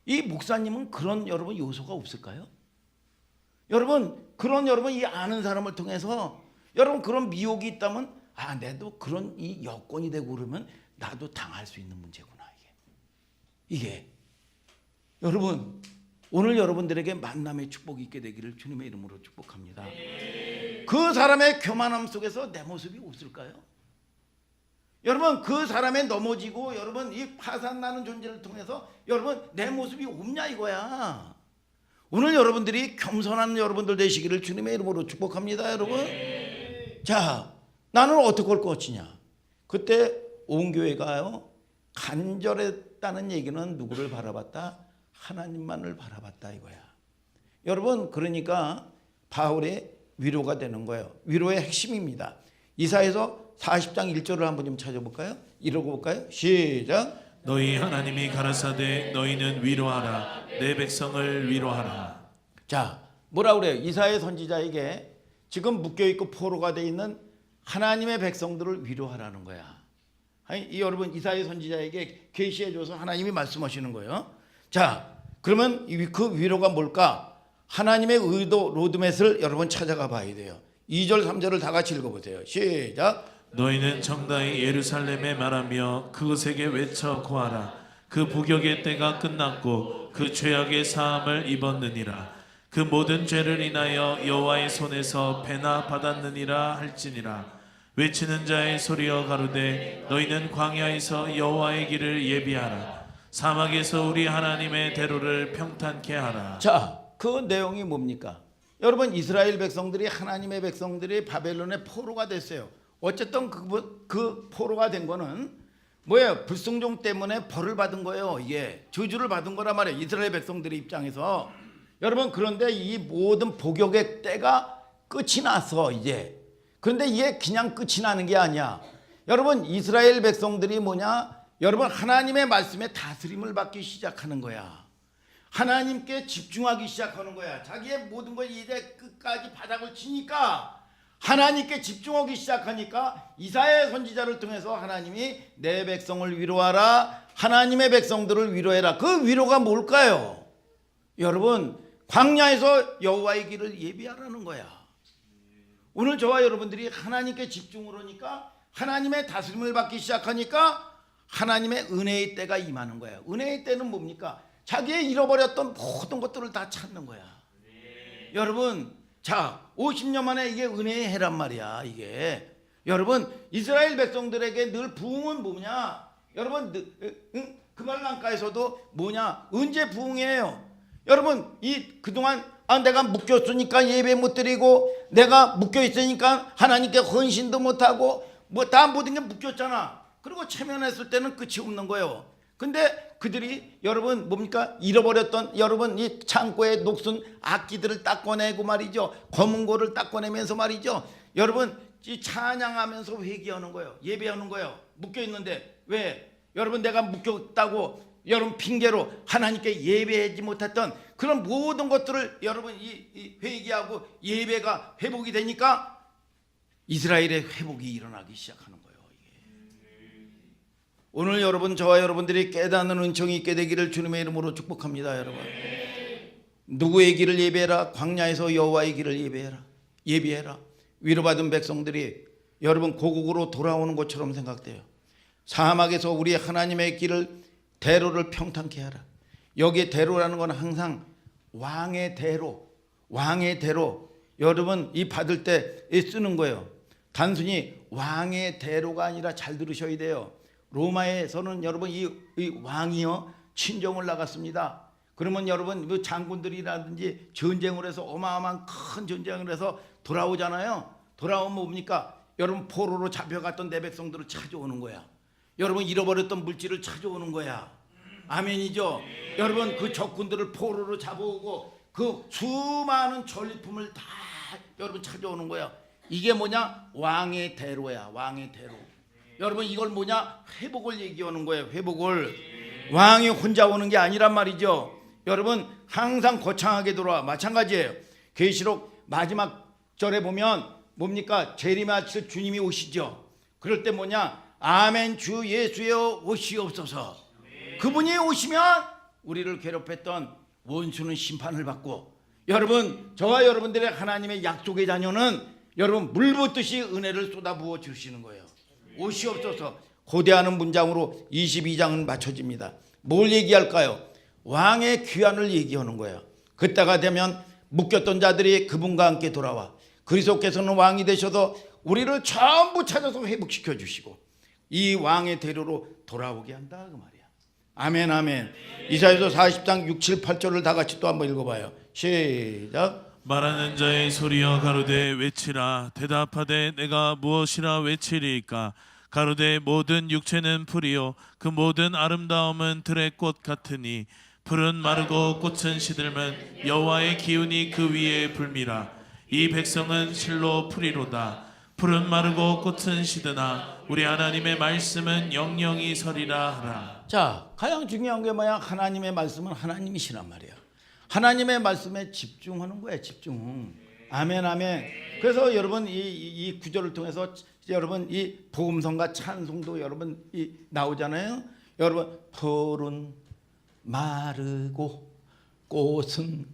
이 목사님은 그런 여러분 요소가 없을까요? 여러분 그런 여러분 이 아는 사람을 통해서 여러분 그런 미혹이 있다면 나도 그런 이 여건이 되고 그러면 나도 당할 수 있는 문제구나 이게 여러분 오늘 여러분들에게 만남의 축복이 있게 되기를 주님의 이름으로 축복합니다. 그 사람의 교만함 속에서 내 모습이 없을까요? 여러분 그 사람의 넘어지고 여러분 이 파산나는 존재를 통해서 여러분 내 모습이 없냐 이거야. 오늘 여러분들이 겸손한 여러분들 되시기를 주님의 이름으로 축복합니다 여러분. 자, 나는 어떻게 할 것이냐. 그때 온 교회가요 간절했다는 얘기는 누구를 바라봤다? 하나님만을 바라봤다 이거야. 여러분 그러니까 바울의 위로가 되는 거예요. 위로의 핵심입니다. 이사야서 40장 1절을 한번 좀 찾아볼까요? 읽어볼까요? 시작. 너희 하나님이 가라사대 너희는 위로하라 내 백성을 위로하라. 자, 뭐라 그래요? 이사야 선지자에게 지금 묶여있고 포로가 되어 있는 하나님의 백성들을 위로하라는 거야. 아니, 여러분 이사야 선지자에게 계시해줘서 하나님이 말씀하시는 거예요. 자, 그러면 그 위로가 뭘까? 하나님의 의도 로드맵을 여러분 찾아가 봐야 돼요. 2절 3절을 다 같이 읽어보세요. 시작. 너희는 정다이 예루살렘에 말하며 그것에게 외쳐 고하라. 그 부격의 때가 끝났고 그 죄악의 사함을 입었느니라. 그 모든 죄를 인하여 여호와의 손에서 배나 받았느니라 할지니라. 외치는 자의 소리여 가로되 너희는 광야에서 여호와의 길을 예비하라. 사막에서 우리 하나님의 대로를 평탄케 하라. 자, 그 내용이 뭡니까? 여러분 이스라엘 백성들이 하나님의 백성들이 바벨론의 포로가 됐어요. 어쨌든 그 포로가 된 거는 뭐예요? 불순종 때문에 벌을 받은 거예요. 이게 저주를 받은 거란 말이에요. 이스라엘 백성들의 입장에서. 여러분 그런데 이 모든 복역의 때가 끝이 났어 이제. 그런데 이게 그냥 끝이 나는 게 아니야. 여러분 이스라엘 백성들이 뭐냐? 여러분 하나님의 말씀에 다스림을 받기 시작하는 거야. 하나님께 집중하기 시작하는 거야. 자기의 모든 걸 이제 끝까지 바닥을 치니까 하나님께 집중하기 시작하니까 이사야 선지자를 통해서 하나님이 내 백성을 위로하라, 하나님의 백성들을 위로해라. 그 위로가 뭘까요? 여러분, 광야에서 여호와의 길을 예비하라는 거야. 오늘 저와 여러분들이 하나님께 집중을 하니까, 하나님의 다스림을 받기 시작하니까 하나님의 은혜의 때가 임하는 거야. 은혜의 때는 뭡니까? 자기의 잃어버렸던 모든 것들을 다 찾는 거야. 여러분, 자, 50년 만에 이게 은혜의 해란 말이야. 이게 여러분, 이스라엘 백성들에게 늘 부흥은 뭐냐? 여러분, 그말강가에서도 뭐냐? 언제 부흥이에요? 여러분, 그동안 내가 묶였으니까 예배 못 드리고, 내가 묶여 있으니까 하나님께 헌신도 못 하고, 뭐 다 모든 게 묶였잖아. 그리고 체면했을 때는 끝이 없는 거예요. 근데 그들이 여러분 뭡니까? 잃어버렸던 여러분 이 창고에 녹슨 악기들을 딱 꺼내고 말이죠. 검은 고를 딱 꺼내면서 말이죠. 여러분 이 찬양하면서 회개하는 거예요. 예배하는 거예요. 묶여 있는데 왜? 여러분 내가 묶였다고 여러분 핑계로 하나님께 예배하지 못했던 그런 모든 것들을 여러분 이 회개하고 예배가 회복이 되니까 이스라엘의 회복이 일어나기 시작하는 거예요. 오늘 여러분 저와 여러분들이 깨닫는 은총이 있게 되기를 주님의 이름으로 축복합니다. 여러분 누구의 길을 예배해라? 광야에서 여호와의 길을 예배해라. 위로받은 백성들이 여러분 고국으로 돌아오는 것처럼 생각돼요. 사막에서 우리 하나님의 길을 대로를 평탄케 하라. 여기에 대로라는 건 항상 왕의 대로 여러분 이 받을 때 쓰는 거예요. 단순히 왕의 대로가 아니라 잘 들으셔야 돼요. 로마에서는 여러분 이 왕이요 친정을 나갔습니다. 그러면 여러분 그 장군들이라든지 전쟁을 해서 어마어마한 큰 전쟁을 해서 돌아오잖아요. 돌아오면 뭡니까? 여러분 포로로 잡혀갔던 내 백성들을 찾아오는 거야. 여러분 잃어버렸던 물질을 찾아오는 거야. 아멘이죠. 여러분 그 적군들을 포로로 잡아오고 그 수많은 전리품을 다 여러분 찾아오는 거야. 이게 뭐냐? 왕의 대로야. 왕의 대로. 여러분 이걸 뭐냐? 회복을 얘기하는 거예요. 회복을. 왕이 혼자 오는 게 아니란 말이죠. 여러분 항상 거창하게 돌아와. 마찬가지예요. 계시록 마지막 절에 보면 뭡니까? 재림하실 주님이 오시죠. 그럴 때 뭐냐? 아멘 주 예수여 오시옵소서. 그분이 오시면 우리를 괴롭혔던 원수는 심판을 받고, 여러분 저와 여러분들의 하나님의 약속의 자녀는 여러분 물 붓듯이 은혜를 쏟아부어 주시는 거예요. 오시옵소서. 고대하는 문장으로 22장은 맞춰집니다. 뭘 얘기할까요? 왕의 귀환을 얘기하는 거예요. 그때가 되면 묶였던 자들이 그분과 함께 돌아와 그리스도께서는 왕이 되셔서 우리를 전부 찾아서 회복시켜 주시고 이 왕의 대로로 돌아오게 한다 그 말이야. 아멘 아멘. 이사야서 40장 6, 7, 8절을 다 같이 또 한번 읽어봐요. 시작. 말하는 자의 소리여 가로되 외치라. 대답하되 내가 무엇이라 외치리이까. 가로되 모든 육체는 풀이요 그 모든 아름다움은 들의 꽃 같으니 풀은 마르고 꽃은 시들면 여호와의 기운이 그 위에 불미라. 이 백성은 실로 풀이로다. 풀은 마르고 꽃은 시드나 우리 하나님의 말씀은 영영이 서리라 하라. 자, 가장 중요한 게 뭐야? 하나님의 말씀은 하나님이시란 말이야. 하나님의 말씀에 집중하는 거야. 집중. 아멘 아멘. 그래서 여러분 이 구절을 통해서 여러분 이 복음성과 찬송도 여러분 나오잖아요. 여러분 풀은 마르고 꽃은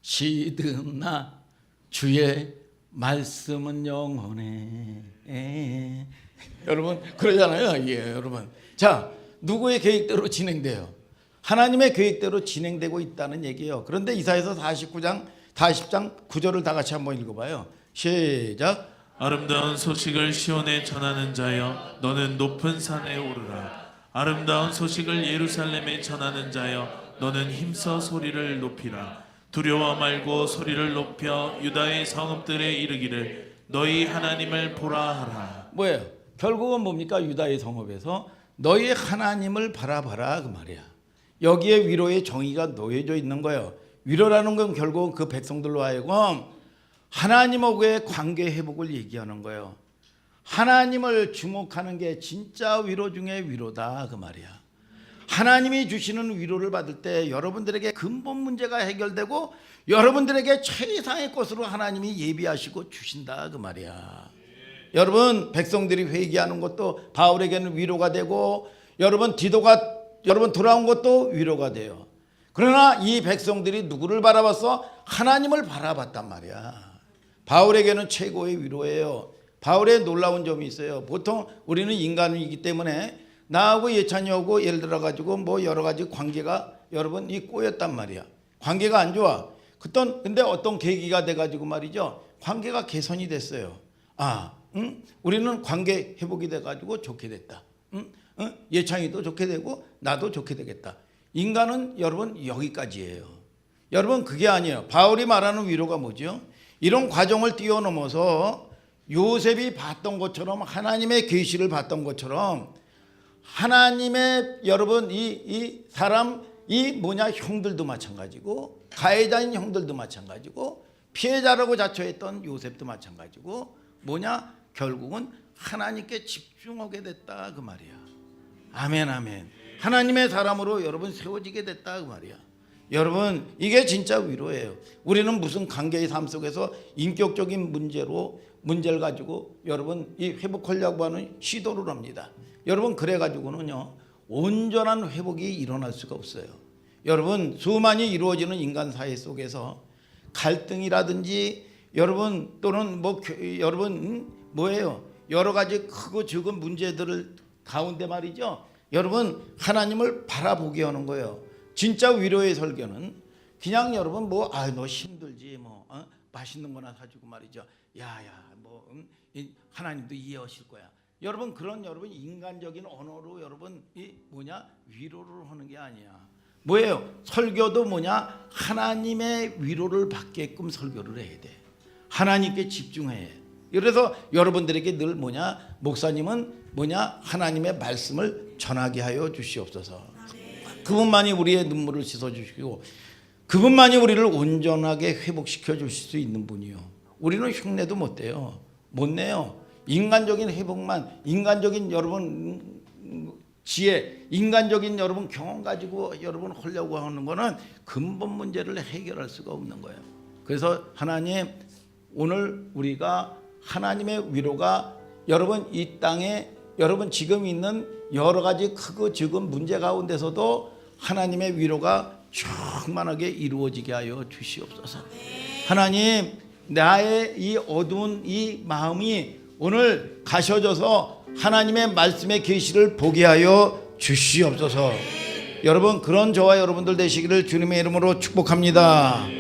시드나 주의 말씀은 영원해. 여러분 그러잖아요. 예, 여러분. 자, 누구의 계획대로 진행돼요? 하나님의 계획대로 진행되고 있다는 얘기예요. 그런데 이사야서 40장 9절을 다 같이 한번 읽어봐요. 시작. 아름다운 소식을 시온에 전하는 자여 너는 높은 산에 오르라. 아름다운 소식을 예루살렘에 전하는 자여 너는 힘써 소리를 높이라. 두려워 말고 소리를 높여 유다의 성읍들에 이르기를 너희 하나님을 보라 하라. 뭐예요? 결국은 뭡니까? 유다의 성읍에서 너희 하나님을 바라봐라 그 말이야. 여기에 위로의 정의가 놓여져 있는 거예요. 위로라는 건 결국은 그 백성들로 하여금 하나님하고의 관계 회복을 얘기하는 거예요. 하나님을 주목하는 게 진짜 위로 중에 위로다 그 말이야. 하나님이 주시는 위로를 받을 때 여러분들에게 근본 문제가 해결되고 여러분들에게 최상의 것으로 하나님이 예비하시고 주신다 그 말이야. 여러분 백성들이 회개하는 것도 바울에게는 위로가 되고 여러분 디도가 여러분 돌아온 것도 위로가 돼요. 그러나 이 백성들이 누구를 바라봤어? 하나님을 바라봤단 말이야. 바울에게는 최고의 위로예요. 바울의 놀라운 점이 있어요. 보통 우리는 인간이기 때문에 나하고 예찬이하고 예를 들어 가지고 뭐 여러 가지 관계가 여러분 이 꼬였단 말이야. 관계가 안 좋아. 근데 어떤 계기가 돼 가지고 말이죠. 관계가 개선이 됐어요. 우리는 관계 회복이 돼 가지고 좋게 됐다. 예찬이도 좋게 되고 나도 좋게 되겠다. 인간은 여러분 여기까지예요. 여러분 그게 아니에요. 바울이 말하는 위로가 뭐죠? 이런 과정을 뛰어넘어서 요셉이 봤던 것처럼 하나님의 계시를 봤던 것처럼 하나님의 여러분 이 사람 형들도 마찬가지고 가해자인 형들도 마찬가지고 피해자라고 자처했던 요셉도 마찬가지고 결국은 하나님께 집중하게 됐다 그 말이야. 아멘 아멘. 하나님의 사람으로 여러분 세워지게 됐다 그 말이야. 여러분 이게 진짜 위로예요. 우리는 무슨 관계의 삶 속에서 인격적인 문제를 가지고 여러분 이 회복하려고 하는 시도를 합니다. 여러분 그래 가지고는요 온전한 회복이 일어날 수가 없어요. 여러분 수많이 이루어지는 인간 사회 속에서 갈등이라든지 여러분 또는 여러분 여러 가지 크고 적은 문제들을 가운데 말이죠. 여러분 하나님을 바라보게 하는 거예요. 진짜 위로의 설교는 그냥 여러분 너 힘들지 맛있는 거나 사주고 말이죠. 하나님도 이해하실 거야. 여러분 그런 여러분 인간적인 언어로 여러분 위로를 하는 게 아니야. 설교도 하나님의 위로를 받게끔 설교를 해야 돼. 하나님께 집중해. 그래서 여러분들에게 늘 목사님은 하나님의 말씀을 전하게 하여 주시옵소서. 그분만이 우리의 눈물을 씻어 주시고 그분만이 우리를 온전하게 회복시켜 주실 수 있는 분이요. 우리는 흉내도 못 내요. 못 내요. 인간적인 회복만, 인간적인 여러분 지혜, 인간적인 여러분 경험 가지고 여러분 하려고 하는 거는 근본 문제를 해결할 수가 없는 거예요. 그래서 하나님 오늘 우리가 하나님의 위로가 여러분 이 땅에 여러분 지금 있는 여러 가지 크고 적은 문제 가운데서도 하나님의 위로가 충만하게 이루어지게 하여 주시옵소서. 하나님 나의 이 어두운 이 마음이 오늘 가셔져서 하나님의 말씀의 계시를 보게 하여 주시옵소서. 여러분 그런 저와 여러분들 되시기를 주님의 이름으로 축복합니다.